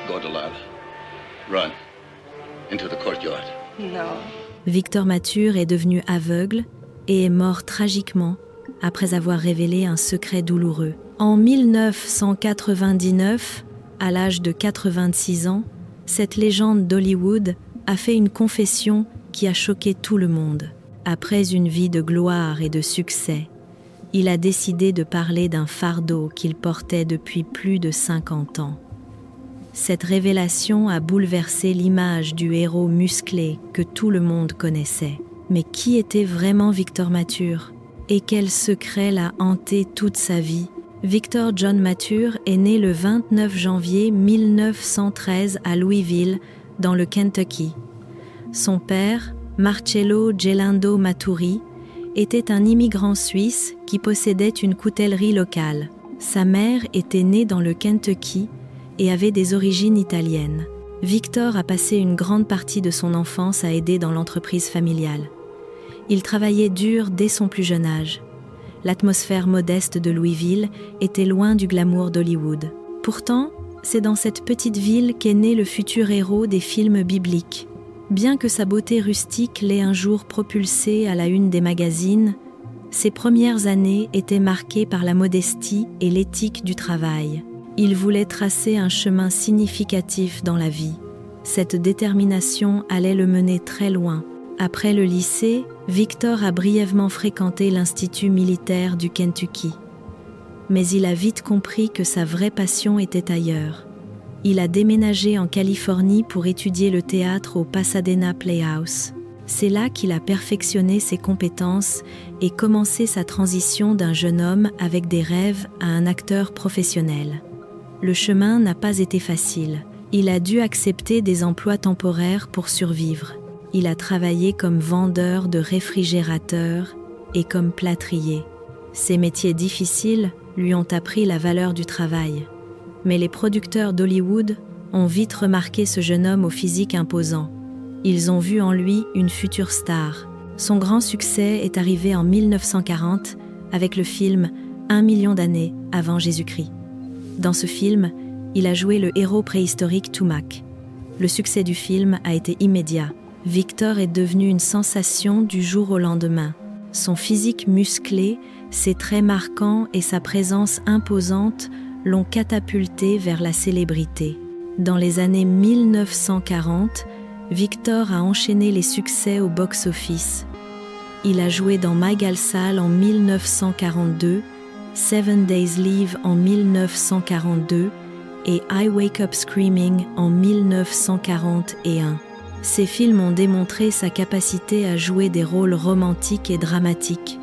Go, Delilah. Run. Into the courtyard. No. Victor Mature est devenu aveugle et est mort tragiquement après avoir révélé un secret douloureux. En 1999, à l'âge de 86 ans, cette légende d'Hollywood a fait une confession qui a choqué tout le monde. Après une vie de gloire et de succès, il a décidé de parler d'un fardeau qu'il portait depuis plus de 50 ans. Cette révélation a bouleversé l'image du héros musclé que tout le monde connaissait. Mais qui était vraiment Victor Mature? Et quel secret l'a hanté toute sa vie? Victor John Mature est né le 29 janvier 1913 à Louisville, dans le Kentucky. Son père, Marcello Gelindo Maturi, était un immigrant suisse qui possédait une coutellerie locale. Sa mère était née dans le Kentucky et avait des origines italiennes. Victor a passé une grande partie de son enfance à aider dans l'entreprise familiale. Il travaillait dur dès son plus jeune âge. L'atmosphère modeste de Louisville était loin du glamour d'Hollywood. Pourtant, c'est dans cette petite ville qu'est né le futur héros des films bibliques. Bien que sa beauté rustique l'ait un jour propulsé à la une des magazines, ses premières années étaient marquées par la modestie et l'éthique du travail. Il voulait tracer un chemin significatif dans la vie. Cette détermination allait le mener très loin. Après le lycée, Victor a brièvement fréquenté l'Institut militaire du Kentucky. Mais il a vite compris que sa vraie passion était ailleurs. Il a déménagé en Californie pour étudier le théâtre au Pasadena Playhouse. C'est là qu'il a perfectionné ses compétences et commencé sa transition d'un jeune homme avec des rêves à un acteur professionnel. Le chemin n'a pas été facile. Il a dû accepter des emplois temporaires pour survivre. Il a travaillé comme vendeur de réfrigérateurs et comme plâtrier. Ces métiers difficiles lui ont appris la valeur du travail. Mais les producteurs d'Hollywood ont vite remarqué ce jeune homme au physique imposant. Ils ont vu en lui une future star. Son grand succès est arrivé en 1940 avec le film « 1 million d'années avant Jésus-Christ ». Dans ce film, il a joué le héros préhistorique Tumak. Le succès du film a été immédiat. Victor est devenu une sensation du jour au lendemain. Son physique musclé, ses traits marquants et sa présence imposante l'ont catapulté vers la célébrité. Dans les années 1940, Victor a enchaîné les succès au box-office. Il a joué dans My Gal Sal en 1942, 7 Days Live en 1942 et I Wake Up Screaming en 1941. Ces films ont démontré sa capacité à jouer des rôles romantiques et dramatiques.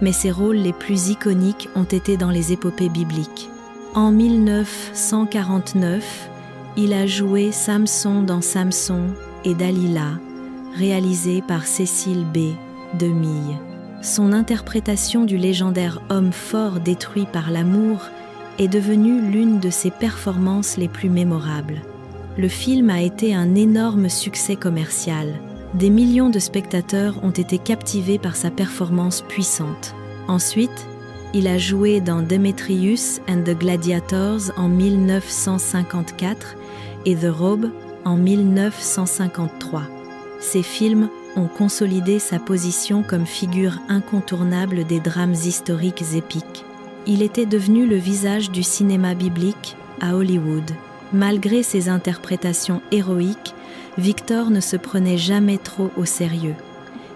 Mais ses rôles les plus iconiques ont été dans les épopées bibliques. En 1949, il a joué Samson dans Samson et Dalila, réalisé par Cécile B. DeMille. Son interprétation du légendaire homme fort détruit par l'amour est devenue l'une de ses performances les plus mémorables. Le film a été un énorme succès commercial. Des millions de spectateurs ont été captivés par sa performance puissante. Ensuite, il a joué dans Demetrius and the Gladiators en 1954 et The Robe en 1953. Ces films ont consolidé sa position comme figure incontournable des drames historiques épiques. Il était devenu le visage du cinéma biblique à Hollywood. Malgré ses interprétations héroïques, Victor ne se prenait jamais trop au sérieux.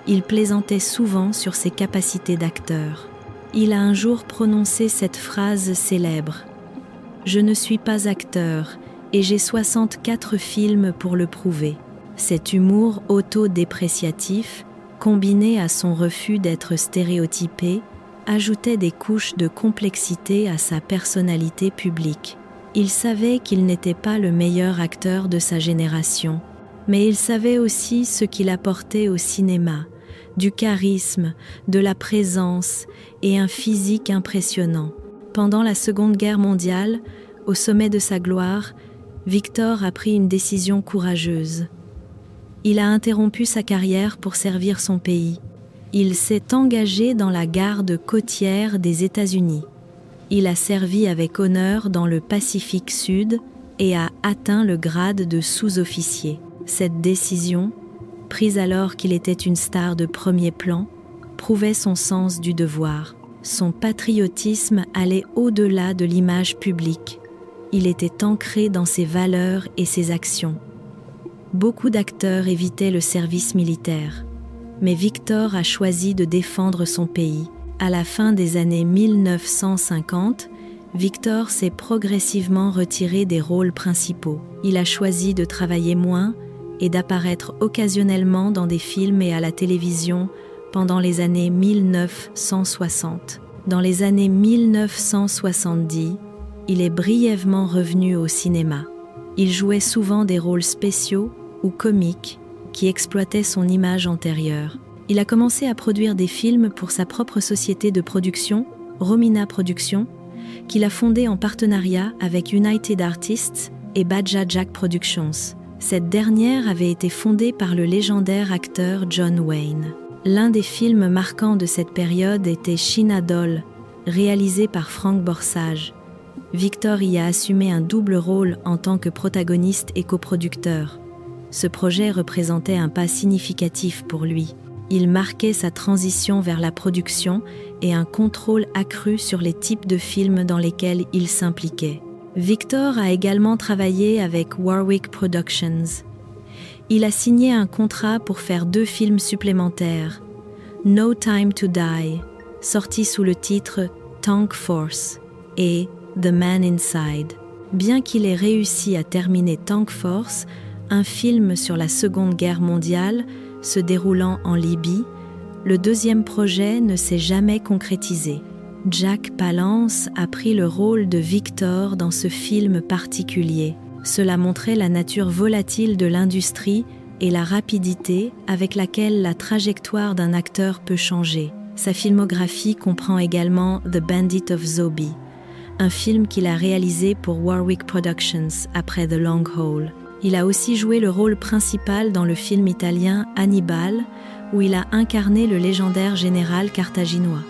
Il plaisantait souvent sur ses capacités d'acteur. Il a un jour prononcé cette phrase célèbre : « Je ne suis pas acteur et j'ai 64 films pour le prouver ». Cet humour auto-dépréciatif, combiné à son refus d'être stéréotypé, ajoutait des couches de complexité à sa personnalité publique. Il savait qu'il n'était pas le meilleur acteur de sa génération, mais il savait aussi ce qu'il apportait au cinéma, du charisme, de la présence et un physique impressionnant. Pendant la Seconde Guerre mondiale, au sommet de sa gloire, Victor a pris une décision courageuse. Il a interrompu sa carrière pour servir son pays. Il s'est engagé dans la garde côtière des États-Unis. Il a servi avec honneur dans le Pacifique Sud et a atteint le grade de sous-officier. Cette décision, prise alors qu'il était une star de premier plan, prouvait son sens du devoir. Son patriotisme allait au-delà de l'image publique. Il était ancré dans ses valeurs et ses actions. Beaucoup d'acteurs évitaient le service militaire, mais Victor a choisi de défendre son pays. À la fin des années 1950, Victor s'est progressivement retiré des rôles principaux. Il a choisi de travailler moins et d'apparaître occasionnellement dans des films et à la télévision pendant les années 1960. Dans les années 1970, il est brièvement revenu au cinéma. Il jouait souvent des rôles spéciaux ou comiques qui exploitaient son image antérieure. Il a commencé à produire des films pour sa propre société de production, Romina Productions, qu'il a fondée en partenariat avec United Artists et Badja Jack Productions. Cette dernière avait été fondée par le légendaire acteur John Wayne. L'un des films marquants de cette période était Sheena Doll, réalisé par Frank Borsage. Victor y a assumé un double rôle en tant que protagoniste et coproducteur. Ce projet représentait un pas significatif pour lui. Il marquait sa transition vers la production et un contrôle accru sur les types de films dans lesquels il s'impliquait. Victor a également travaillé avec Warwick Productions. Il a signé un contrat pour faire 2 films supplémentaires, No Time to Die, sorti sous le titre Tank Force, et The Man Inside. Bien qu'il ait réussi à terminer Tank Force, un film sur la Seconde Guerre mondiale se déroulant en Libye, le deuxième projet ne s'est jamais concrétisé. Jack Palance a pris le rôle de Victor dans ce film particulier. Cela montrait la nature volatile de l'industrie et la rapidité avec laquelle la trajectoire d'un acteur peut changer. Sa filmographie comprend également The Bandit of Zobi, un film qu'il a réalisé pour Warwick Productions après The Long Haul. Il a aussi joué le rôle principal dans le film italien Hannibal, où il a incarné le légendaire général carthaginois.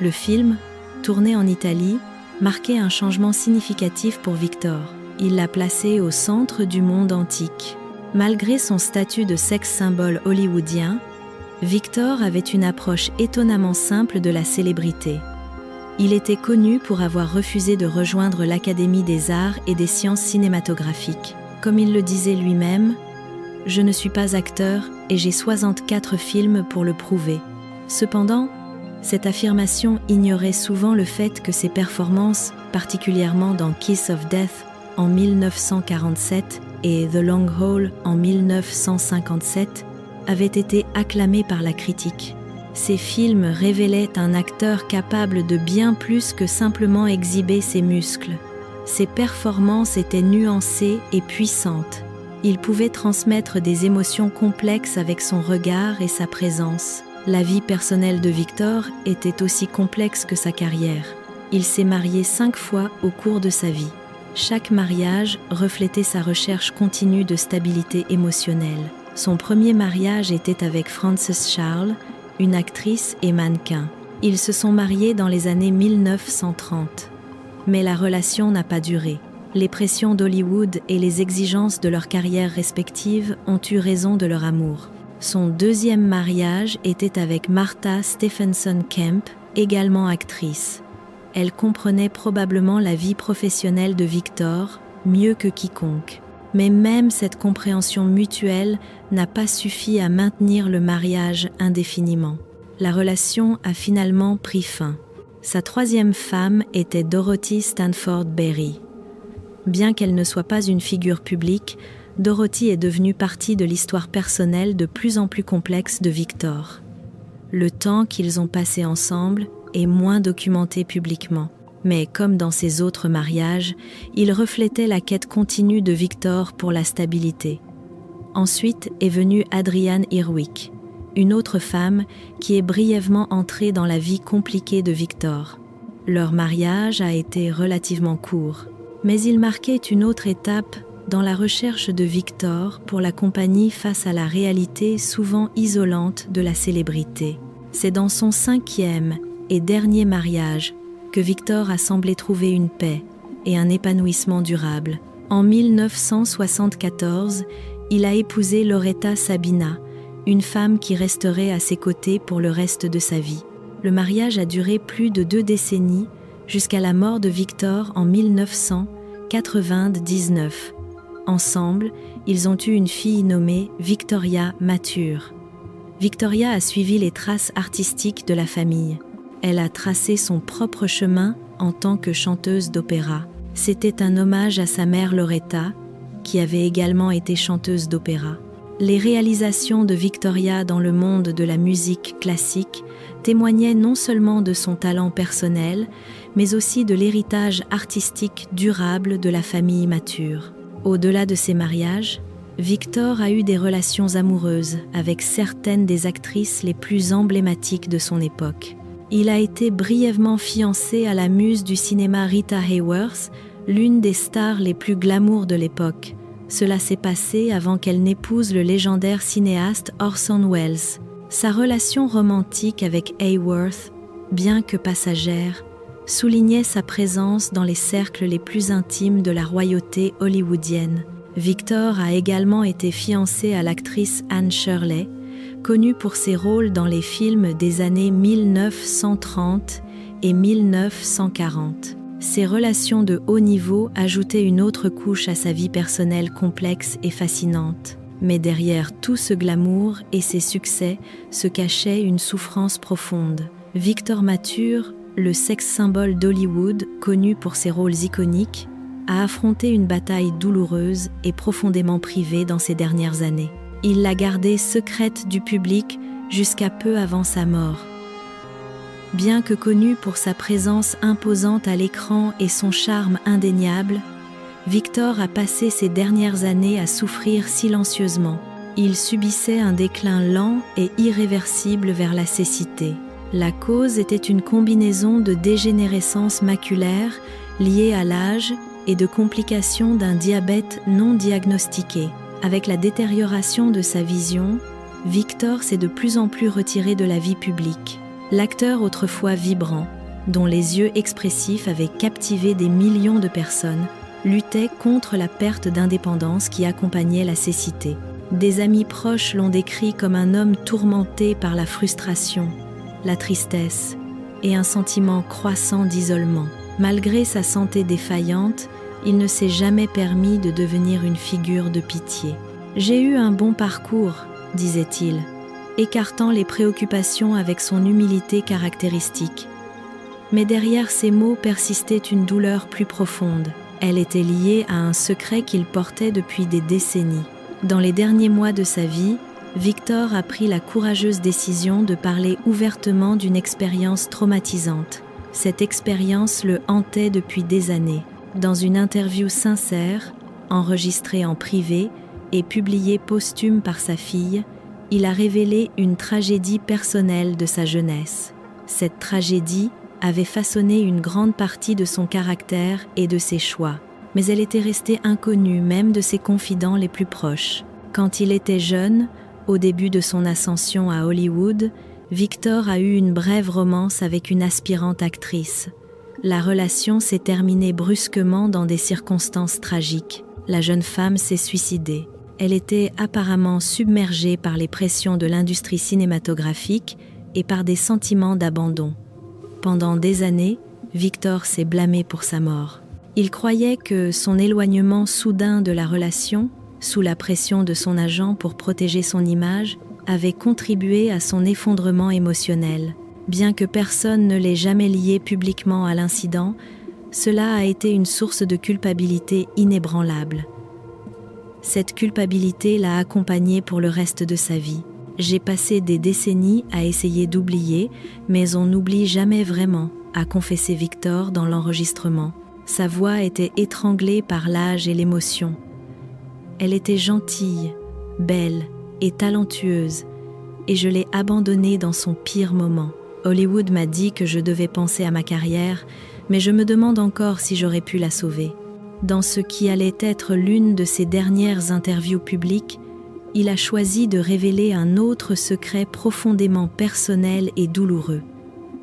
Le film, tourné en Italie, marquait un changement significatif pour Victor. Il l'a placé au centre du monde antique. Malgré son statut de sex-symbole hollywoodien, Victor avait une approche étonnamment simple de la célébrité. Il était connu pour avoir refusé de rejoindre l'Académie des arts et des sciences cinématographiques. Comme il le disait lui-même, « Je ne suis pas acteur et j'ai 64 films pour le prouver ». Cependant, cette affirmation ignorait souvent le fait que ses performances, particulièrement dans Kiss of Death en 1947 et The Long Haul en 1957, avaient été acclamées par la critique. Ces films révélaient un acteur capable de bien plus que simplement exhiber ses muscles. Ses performances étaient nuancées et puissantes. Il pouvait transmettre des émotions complexes avec son regard et sa présence. La vie personnelle de Victor était aussi complexe que sa carrière. Il s'est marié 5 fois au cours de sa vie. Chaque mariage reflétait sa recherche continue de stabilité émotionnelle. Son premier mariage était avec Frances Charles, une actrice et mannequin. Ils se sont mariés dans les années 1930. Mais la relation n'a pas duré. Les pressions d'Hollywood et les exigences de leurs carrières respectives ont eu raison de leur amour. Son deuxième mariage était avec Martha Stephenson Kemp, également actrice. Elle comprenait probablement la vie professionnelle de Victor mieux que quiconque. Mais même cette compréhension mutuelle n'a pas suffi à maintenir le mariage indéfiniment. La relation a finalement pris fin. Sa troisième femme était Dorothy Stanford Berry. Bien qu'elle ne soit pas une figure publique, Dorothy est devenue partie de l'histoire personnelle de plus en plus complexe de Victor. Le temps qu'ils ont passé ensemble est moins documenté publiquement. Mais comme dans ses autres mariages, il reflétait la quête continue de Victor pour la stabilité. Ensuite est venue Adrienne Irwick, une autre femme qui est brièvement entrée dans la vie compliquée de Victor. Leur mariage a été relativement court, mais il marquait une autre étape dans la recherche de Victor pour la compagnie face à la réalité souvent isolante de la célébrité. C'est dans son 5e et dernier mariage que Victor a semblé trouver une paix et un épanouissement durable. En 1974, il a épousé Loretta Sabina, une femme qui resterait à ses côtés pour le reste de sa vie. Le mariage a duré plus de 2 décennies, jusqu'à la mort de Victor en 1999. Ensemble, ils ont eu une fille nommée Victoria Mature. Victoria a suivi les traces artistiques de la famille. Elle a tracé son propre chemin en tant que chanteuse d'opéra. C'était un hommage à sa mère Loretta, qui avait également été chanteuse d'opéra. Les réalisations de Victoria dans le monde de la musique classique témoignaient non seulement de son talent personnel, mais aussi de l'héritage artistique durable de la famille Mature. Au-delà de ses mariages, Victor a eu des relations amoureuses avec certaines des actrices les plus emblématiques de son époque. Il a été brièvement fiancé à la muse du cinéma Rita Hayworth, l'une des stars les plus glamour de l'époque. Cela s'est passé avant qu'elle n'épouse le légendaire cinéaste Orson Welles. Sa relation romantique avec Hayworth, bien que passagère, soulignait sa présence dans les cercles les plus intimes de la royauté hollywoodienne. Victor a également été fiancé à l'actrice Anne Shirley, connue pour ses rôles dans les films des années 1930 et 1940. Ces relations de haut niveau ajoutaient une autre couche à sa vie personnelle complexe et fascinante. Mais derrière tout ce glamour et ses succès se cachait une souffrance profonde. Victor Mature, le sex-symbole d'Hollywood, connu pour ses rôles iconiques, a affronté une bataille douloureuse et profondément privée dans ces dernières années. Il l'a gardée secrète du public jusqu'à peu avant sa mort. Bien que connu pour sa présence imposante à l'écran et son charme indéniable, Victor a passé ces dernières années à souffrir silencieusement. Il subissait un déclin lent et irréversible vers la cécité. La cause était une combinaison de dégénérescence maculaire liée à l'âge et de complications d'un diabète non diagnostiqué. Avec la détérioration de sa vision, Victor s'est de plus en plus retiré de la vie publique. L'acteur autrefois vibrant, dont les yeux expressifs avaient captivé des millions de personnes, luttait contre la perte d'indépendance qui accompagnait la cécité. Des amis proches l'ont décrit comme un homme tourmenté par la frustration, la tristesse et un sentiment croissant d'isolement. Malgré sa santé défaillante, il ne s'est jamais permis de devenir une figure de pitié. « J'ai eu un bon parcours », disait-il, écartant les préoccupations avec son humilité caractéristique. Mais derrière ces mots persistait une douleur plus profonde. Elle était liée à un secret qu'il portait depuis des décennies. Dans les derniers mois de sa vie, Victor a pris la courageuse décision de parler ouvertement d'une expérience traumatisante. Cette expérience le hantait depuis des années. Dans une interview sincère, enregistrée en privé et publiée posthume par sa fille, il a révélé une tragédie personnelle de sa jeunesse. Cette tragédie avait façonné une grande partie de son caractère et de ses choix, mais elle était restée inconnue même de ses confidents les plus proches. Quand il était jeune, au début de son ascension à Hollywood, Victor a eu une brève romance avec une aspirante actrice. La relation s'est terminée brusquement dans des circonstances tragiques. La jeune femme s'est suicidée. Elle était apparemment submergée par les pressions de l'industrie cinématographique et par des sentiments d'abandon. Pendant des années, Victor s'est blâmé pour sa mort. Il croyait que son éloignement soudain de la relation, sous la pression de son agent pour protéger son image, avait contribué à son effondrement émotionnel. Bien que personne ne l'ait jamais lié publiquement à l'incident, cela a été une source de culpabilité inébranlable. Cette culpabilité l'a accompagné pour le reste de sa vie. J'ai passé des décennies à essayer d'oublier, mais on n'oublie jamais vraiment, a confessé Victor dans l'enregistrement. Sa voix était étranglée par l'âge et l'émotion. Elle était gentille, belle et talentueuse, et je l'ai abandonnée dans son pire moment. Hollywood m'a dit que je devais penser à ma carrière, mais je me demande encore si j'aurais pu la sauver. Dans ce qui allait être l'une de ses dernières interviews publiques, il a choisi de révéler un autre secret profondément personnel et douloureux.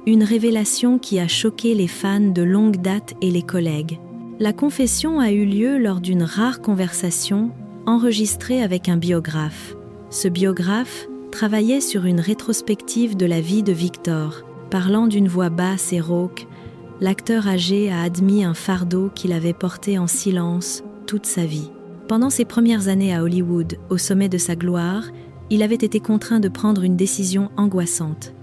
Une révélation qui a choqué les fans de longue date et les collègues. La confession a eu lieu lors d'une rare conversation enregistrée avec un biographe. Ce biographe travaillait sur une rétrospective de la vie de Victor. Parlant d'une voix basse et rauque, l'acteur âgé a admis un fardeau qu'il avait porté en silence toute sa vie. Pendant ses premières années à Hollywood, au sommet de sa gloire, il avait été contraint de prendre une décision angoissante.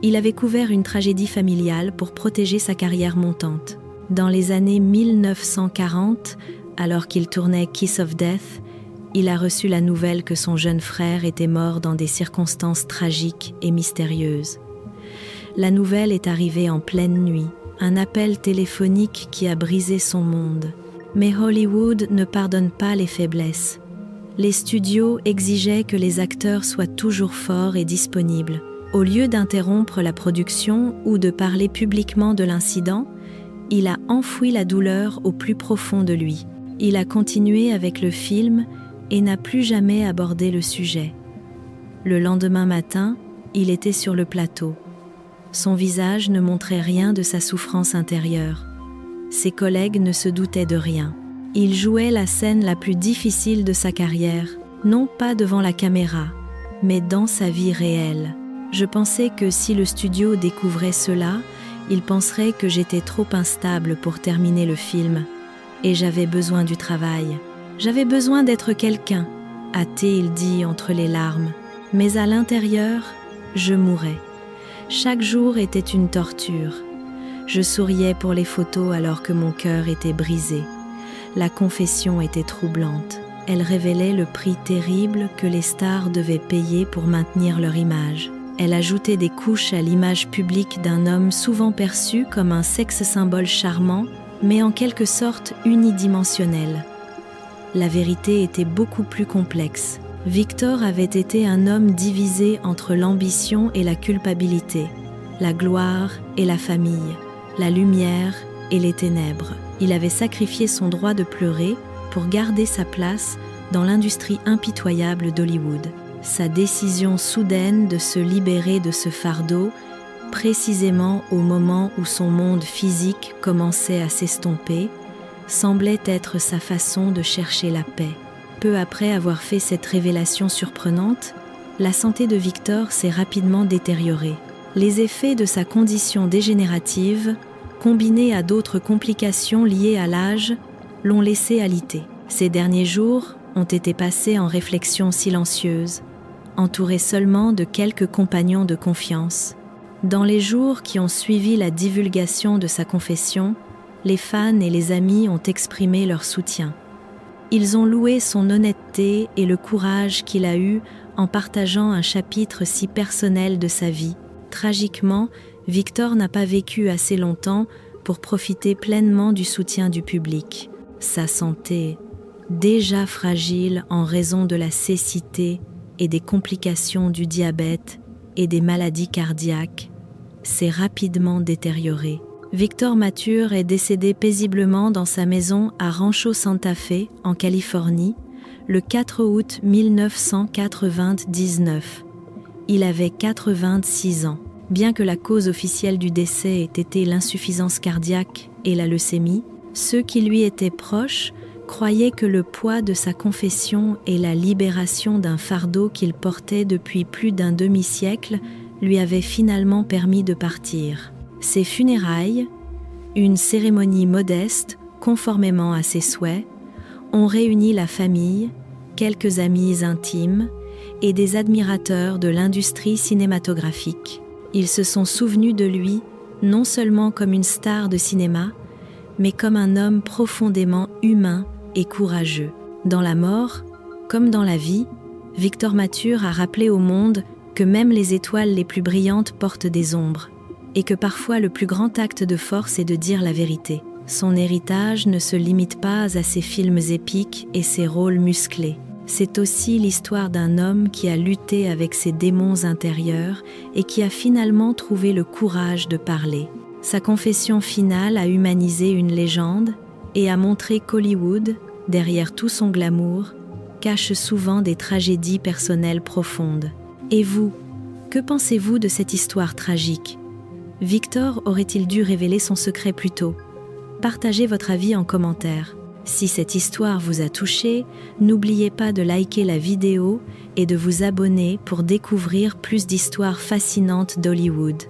Il avait couvert une tragédie familiale pour protéger sa carrière montante. Dans les années 1940, alors qu'il tournait Kiss of Death, il a reçu la nouvelle que son jeune frère était mort dans des circonstances tragiques et mystérieuses. La nouvelle est arrivée en pleine nuit, un appel téléphonique qui a brisé son monde. Mais Hollywood ne pardonne pas les faiblesses. Les studios exigeaient que les acteurs soient toujours forts et disponibles. Au lieu d'interrompre la production ou de parler publiquement de l'incident, il a enfoui la douleur au plus profond de lui. Il a continué avec le film et n'a plus jamais abordé le sujet. Le lendemain matin, il était sur le plateau. Son visage ne montrait rien de sa souffrance intérieure. Ses collègues ne se doutaient de rien. Il jouait la scène la plus difficile de sa carrière, non pas devant la caméra, mais dans sa vie réelle. Je pensais que si le studio découvrait cela, il penserait que j'étais trop instable pour terminer le film. Et j'avais besoin du travail. J'avais besoin d'être quelqu'un, a-t-il dit entre les larmes. Mais à l'intérieur, je mourais. Chaque jour était une torture. Je souriais pour les photos alors que mon cœur était brisé. La confession était troublante. Elle révélait le prix terrible que les stars devaient payer pour maintenir leur image. Elle ajoutait des couches à l'image publique d'un homme souvent perçu comme un sexe-symbole charmant, mais en quelque sorte unidimensionnel. La vérité était beaucoup plus complexe. Victor avait été un homme divisé entre l'ambition et la culpabilité, la gloire et la famille, la lumière et les ténèbres. Il avait sacrifié son droit de pleurer pour garder sa place dans l'industrie impitoyable d'Hollywood. Sa décision soudaine de se libérer de ce fardeau, précisément au moment où son monde physique commençait à s'estomper, semblait être sa façon de chercher la paix. Peu après avoir fait cette révélation surprenante, la santé de Victor s'est rapidement détériorée. Les effets de sa condition dégénérative, combinés à d'autres complications liées à l'âge, l'ont laissé alité. Ces derniers jours ont été passés en réflexion silencieuse, entouré seulement de quelques compagnons de confiance. Dans les jours qui ont suivi la divulgation de sa confession, les fans et les amis ont exprimé leur soutien. Ils ont loué son honnêteté et le courage qu'il a eu en partageant un chapitre si personnel de sa vie. Tragiquement, Victor n'a pas vécu assez longtemps pour profiter pleinement du soutien du public. Sa santé, déjà fragile en raison de la cécité et des complications du diabète et des maladies cardiaques, s'est rapidement détériorée. Victor Mature est décédé paisiblement dans sa maison à Rancho Santa Fe, en Californie, le 4 août 1999. Il avait 86 ans. Bien que la cause officielle du décès ait été l'insuffisance cardiaque et la leucémie, ceux qui lui étaient proches croyaient que le poids de sa confession et la libération d'un fardeau qu'il portait depuis plus d'un demi-siècle lui avaient finalement permis de partir. Ses funérailles, une cérémonie modeste, conformément à ses souhaits, ont réuni la famille, quelques amis intimes et des admirateurs de l'industrie cinématographique. Ils se sont souvenus de lui non seulement comme une star de cinéma, mais comme un homme profondément humain et courageux. Dans la mort, comme dans la vie, Victor Mature a rappelé au monde que même les étoiles les plus brillantes portent des ombres, et que parfois le plus grand acte de force est de dire la vérité. Son héritage ne se limite pas à ses films épiques et ses rôles musclés. C'est aussi l'histoire d'un homme qui a lutté avec ses démons intérieurs et qui a finalement trouvé le courage de parler. Sa confession finale a humanisé une légende et a montré qu'Hollywood, derrière tout son glamour, cache souvent des tragédies personnelles profondes. Et vous, que pensez-vous de cette histoire tragique ? Victor aurait-il dû révéler son secret plus tôt ? partagez votre avis en commentaire. Si cette histoire vous a touché, n'oubliez pas de liker la vidéo et de vous abonner pour découvrir plus d'histoires fascinantes d'Hollywood.